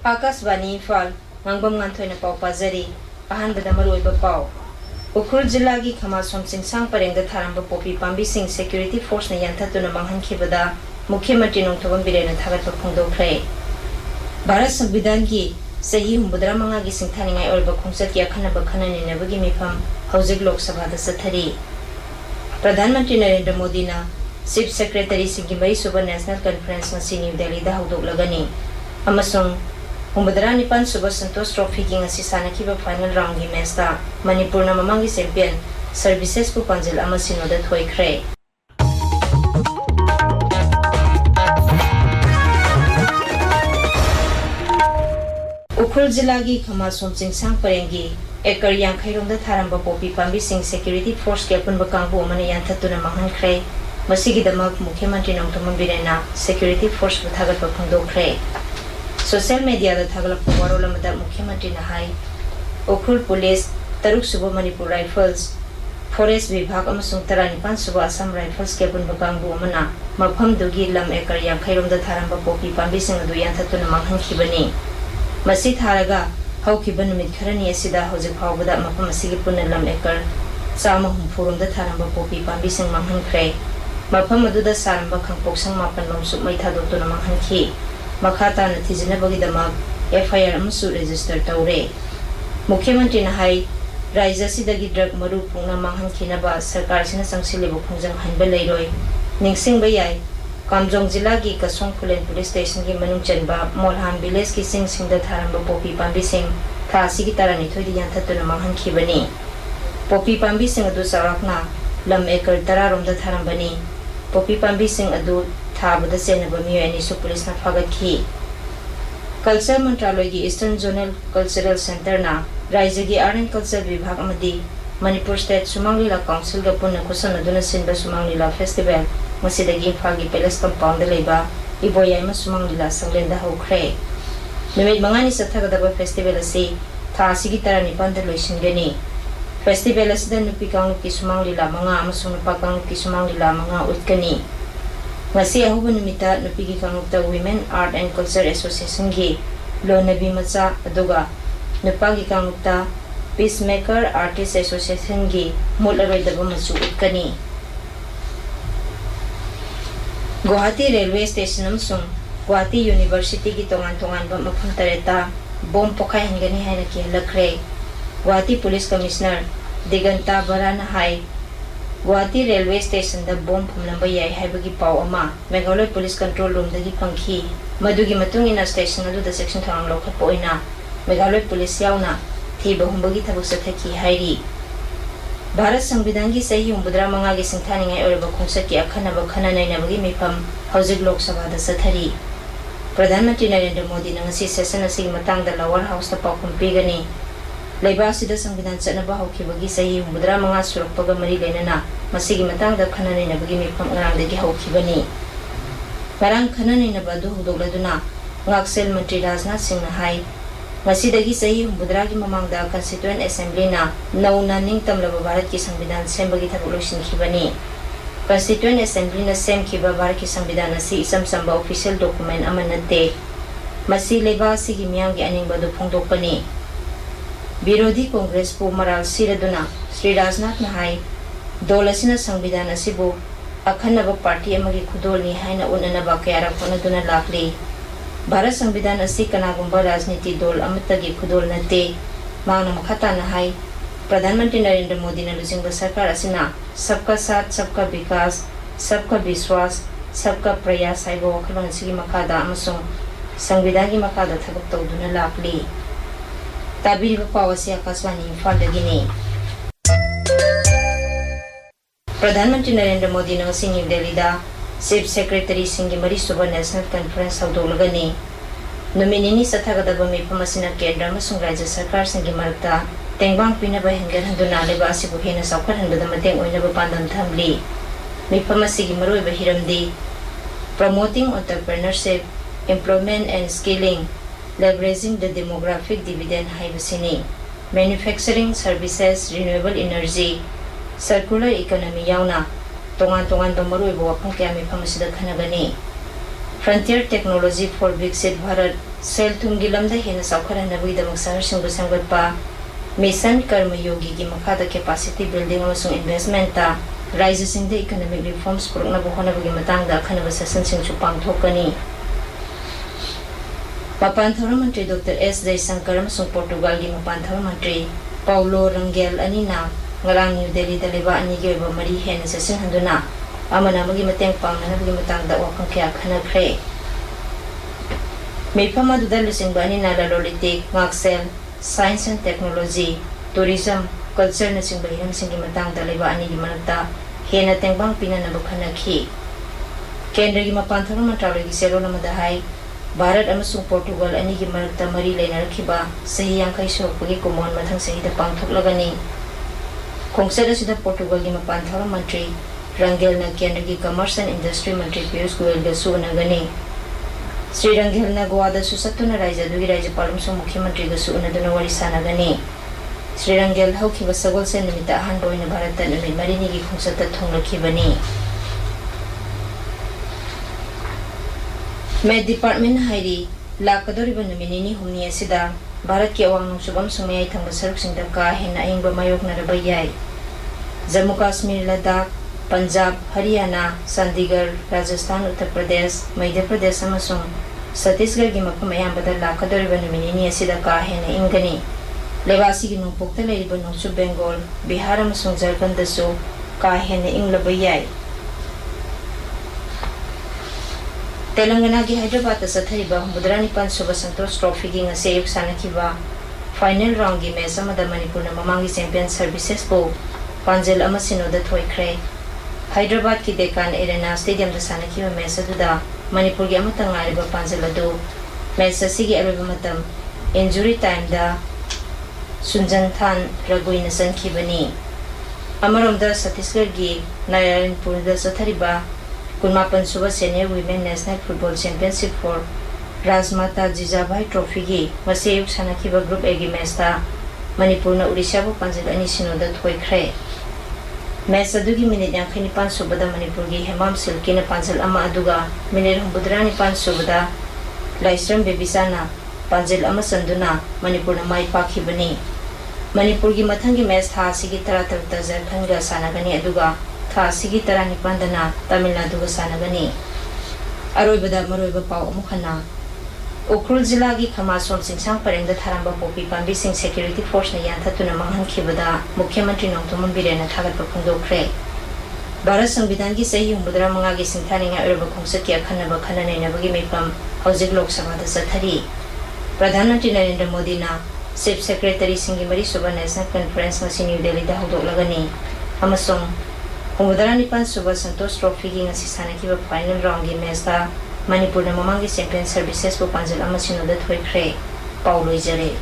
Akasvani Imphal Ngangbam Nganthoi na pau pazari ahanbada maruoiba pau Ukhul Jilla gi Khamasom Singsang parengda tharamba popi pambi sing security force na yanthatuna manghankhibada Mukhyamantri Nongthobam Birena thagatpa phongdokkhre Bharat Samvidhan gi Sahi Humbudra manga gi singthaningai oiba khongchat ki akhanaba khanani mifam Haujik Lok Sabha da sathari Pradhan Mantri Narendra Modi na Chief Secretary Singi Mai Suba National Conference ngasi New Delhi da haudoklagani amasung Humbudra Nipan Suba Santosh Trophy ki ngasi sanakiba final round gi match da Manipur na mamangi champion Services pu Panjil amasinoda thoikre Ukhul Jilla gi Khamasom Singsang parengi Ekar Yankhaironda tharamba popi pambi sing security force ke apunba kangbu amana yanthatuna manghankhre Masigidamak Mukhyamantri Nongthobam Birena security force bu thagatpa phongdokkhre Social media da thagalappa warolamada Mukhyamantri na hai Ukhul Police Taruk Suba Manipur Rifles Forest Vibhag amasung 19 Suba Assam Rifles ke apunba kangbu amana mafam dugi lam ekar yankhaironda tharamba popi pambi sing adu yanthatuna manghankhibani Masi tharaga haukiba numit kharani asida hojik phawbada mafam asigi punna lam ekar chama humphurumda tharamba popi pambi sing manghankhre mafam aduda saramba khangpoksang mapan lomsuk mai thadotuna manghankhi makhata na thijinabagi damak FIR amsu register tawre Mukhyamantri na hai Raija sidagi drug maru pungna manghankhinaba sarkar sina sangsilibu khongjang hanba leiroi ningsingba yai Kamjong Jilla gi Kasong Phulen Police Station gi manung chanba Molhan Village ki singda tharamba popi pambi sing tha sigi tarani thodi yanthatuna manghankhibani popi pambi sing adu sarakna lam ekar 10 romda tharambani popi pambi sing adu thabada senaba miyani su police na phagakhi Culture Mantraloy gi Eastern Zonal Cultural Center na Raija gi Art and Culture Vibhag amadi Manipur State Sumang Lila Council ga punna kusan aduna sinba Sumang Lila Festival Masidagi Imphal gi Palace Compound da leiba Iboyay ma Sumang Lila sanglenda haukhre Numit mangani sathagadaba festival asi tha asigi 19 da loisingani Festival asida nupi kangluki Sumang Lila manga amasung nupa kangluki Sumang Lila manga utkani Ngasi ahuba numita nupi gi kanglukta Women Art and Culture Association gi Lonabi macha aduga nupa gi kanglukta Peacemaker Artist Association gi mularoidaba machu utkani Guwahati Railway Station amsung Guwahati University ki tongan-tongan ba mafam tareta bom pokai hangani haina ki halakre Guwahati Police Commissioner Diganta Barana hai Guwahati Railway Station da bom phumlamba yai haibagi pau ama Meghalaya Police Control Room dagi pangkhi madugi matungina station adu da section thang lokhatpa oina Meghalaya Police yauna thiba humbagi thabuk sathaki hairi Bharat Samvidhan gi Sahi Humbudra manga gi singthaningai oiba khongchat ki akhanaba khananainabagi mifam Haujik Lok Sabha da sathari Pradhan Mantri Narendra Modi na ngasi session asigi matangda Lower House ta paukhum pigani Leiba asida Samvidhan chatnaba haukibagi Sahi Humbudra manga surakpaga mari leinana masigi matangda khananainabagi mifam ngarangdagi haukibani Karang khananainaba adu hudogladuna Ngaksel Mantri Rajnath Singh na hai Masidagi Sahi Humbudra gi mamangda Constituent Assembly na nauna ningtamlaba Bharat ki Samvidhan sembagi thabuk loisinkhibani Constituent Assembly na semkhiba Bharat ki Samvidhan asi isam samba official document amanate masi leba sigi miyam gi aningba du phongdokpani Birodhi Congress pu maral siraduna Sri Rajnath na hai dolasina Samvidhan asibu akhanaba party amagi khudolni haina unanaba kayara khonaduna lakli Bharat Samvidhan asi kanagumba rajniti dol amatagi khudol nate mangna makhata na hai Pradhan Mantri Narendra Modi na lujingba sarkar asina sabka sath sabka vikas sabka vishwas sabka prayas haiba wakhalon sigi makhada amasung Samvidhan gi makhada thabak tawduna lakli tabiriba pawasi Akasvani Imphal dagini Pradhan Mantri Narendra Modi na ngasi New Delhi da Chief Secretary Singi Mari Suba National Conference haudoklagani Nominini sathagadaba mifam asina Kendra amasung Rajya Sarkar singi marakta tengbang pinaba henggarhanduna leba asibu hena saukhathanbada mateng oinaba pandam thamli mifam asigi maroiba hiramdi Promoting Entrepreneurship, Employment and Skilling, Leveraging the Demographic Dividend haibasini Manufacturing Services, Renewable Energy, Circular Economy yauna tongan-tongan ba maruiba wafang kaya mifam asida khanagani Frontier Technology for Viksit Bharat Sel Thumgi lamda hena saukharahanabagidamag saharsingbu samgatpa Mission Karma Yogi gi makhada capacity building amasung investment ta Rajyasingda economic reforms puruknabu honabagi matangda akhanaba session-singchu pangthokani. Mapan Thawra Mantri Dr. S. Jaishankar amasung Portugal gi Mapan Thawra Mantri Paulo Rangel anina ngarang New Delhi da leba ani gi oiba mari hena session handuna amana magi mateng pangnanabagi matangda wakhang kya khanakre. Mifam aduda lusingba anina lalolitik ngaksel Science and Technology, Tourism, Culture na sing bahiram singi matang daliba ani gi managta hena tengbang pinanabu khanakhi. Kendra gi Mapan Thawra Mantraloi gi selo namadahai Bharat amasung Portugal ani gi managta mari leinarakhiba sahi yangkai surupagi kumon mathang sahi da pangthoklagani. Khongsada sida Portugal gi Mapan Thawra Mantri Rangel na Kendra gi Commerce and Industry Mantri Piyush Goyal ga suunagani. Sri Rangel na Goa da susatuna Rajyadugi Rajyapal amasung Mukhyamantri ga suunaduna wari sanagani. Sri Rangel haukiba sagol sen numita ahanba oina Bharata numit marini gi khongsata thonglakibani. Med Department hairi lakadoriba numit nini humni asida Bharat ki awang nungsubam sumayai thangba saruksingda ka hena ayingba mayoknaraba yai. Jammu Kashmir, Ladakh, Punjab, Haryana, Chandigarh, Rajasthan, Uttar Pradesh, Madhya Pradesh amasung Chhattisgarh gi mafam ayambada lakadoriba numit nini asida ka hena ingani. Lebasi gi nungpokta leiriba nungsub Bengal, Bihar amasung Jharkhand dasu ka hena inglaba yai. Telangana gi Hyderabad da sathariba Mudranipan Suba Santosh Trophy gi ngase ayuk sanakiba final round gi match amada Manipur na mamangi champion services bo Panjel ama sinoda thoikre. Hyderabad ki Deccan Arena Stadium da sanakiba match aduda Manipur gi amata ngariba Panjel adu match asigi aroba matam injury time da Sunjan Than Raguina sankibani. Amaromda Chhattisgarh gi Narayanpur da sathariba Kunmapan Suba Senior Women National Football Championship for Rajmata Jijabai Trophy gi mase ayuk sanakiba Group A gi match ta Manipur na Odisha bu Panjel ani sinoda thoikre. Match adugi minute 59 subada Manipur gi Hemam Silki na Panjel ama aduga minute 59 subada Laisram Bebisana Panjel ama sanduna Manipur na mai pakhibani. Manipur gi mathangi match tha sigi 33 ta Jharkhand ga sanagani aduga tha sigi 19 dana Tamil Nadu ga sanagani. Aroibada maroiba pau amukhana Ukhrul Jilla gi Khamasom Singsang Parengda tharamba popi pambi sing security force na yanthatuna manghankhibada Mukhyamantri Nongthoman Birena thagatpa phungdokre. Bharat Samvidhan gi sahi 59 gi singthaninga oiba khongsat ki akhanaba khananainabagi mifam hojik Lok Sabha da sathari. Pradhan Mantri Narendra Modi na Chief Secretary Singi Mari Suba National Conference ngasi New Delhi da haudoklagani. Amasong Mudranipan Suba Santosh Trophy gi ngasi sanakiba final round gi match ta Manipur na mamangi champion services bu Panjel ama sinoda thoikre. Paulo Ijare.